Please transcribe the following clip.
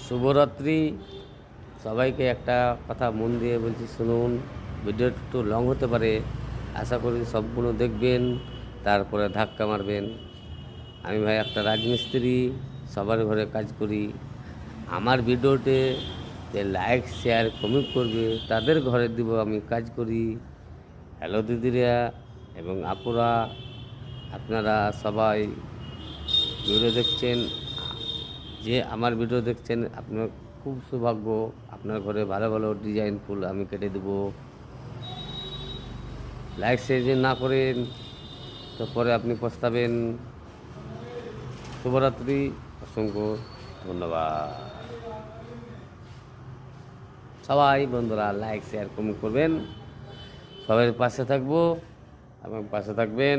শুভরাত্রি। সবাইকে একটা কথা মন দিয়ে বলছি, শুনুন। ভিডিওটা একটু লং হতে পারে, আশা করি সম্পূর্ণ দেখবেন, তারপরে ধাক্কা মারবেন। আমি ভাই একটা রাজমিস্ত্রি, সবার ঘরে কাজ করি। আমার ভিডিওতে যে লাইক শেয়ার কমেন্ট করবে তাদের ঘরে দিব আমি কাজ করি। হ্যালো দিদিরা এবং আপুরা, আপনারা সবাই ভিডিও দেখছেন, যে আমার ভিডিও দেখছেন আপনার খুব সৌভাগ্য। আপনার ঘরে ভালো ভালো ডিজাইন ফুল আমি কেটে দেবো। লাইক শেয়ার যদি না করেন তো পরে আপনি পস্তাবেন। শুভরাত্রি, অসংখ্য ধন্যবাদ। সবাই বন্ধুরা লাইক শেয়ার কমেন্ট করবেন, সবাই পাশে থাকবো এবং পাশে থাকবেন।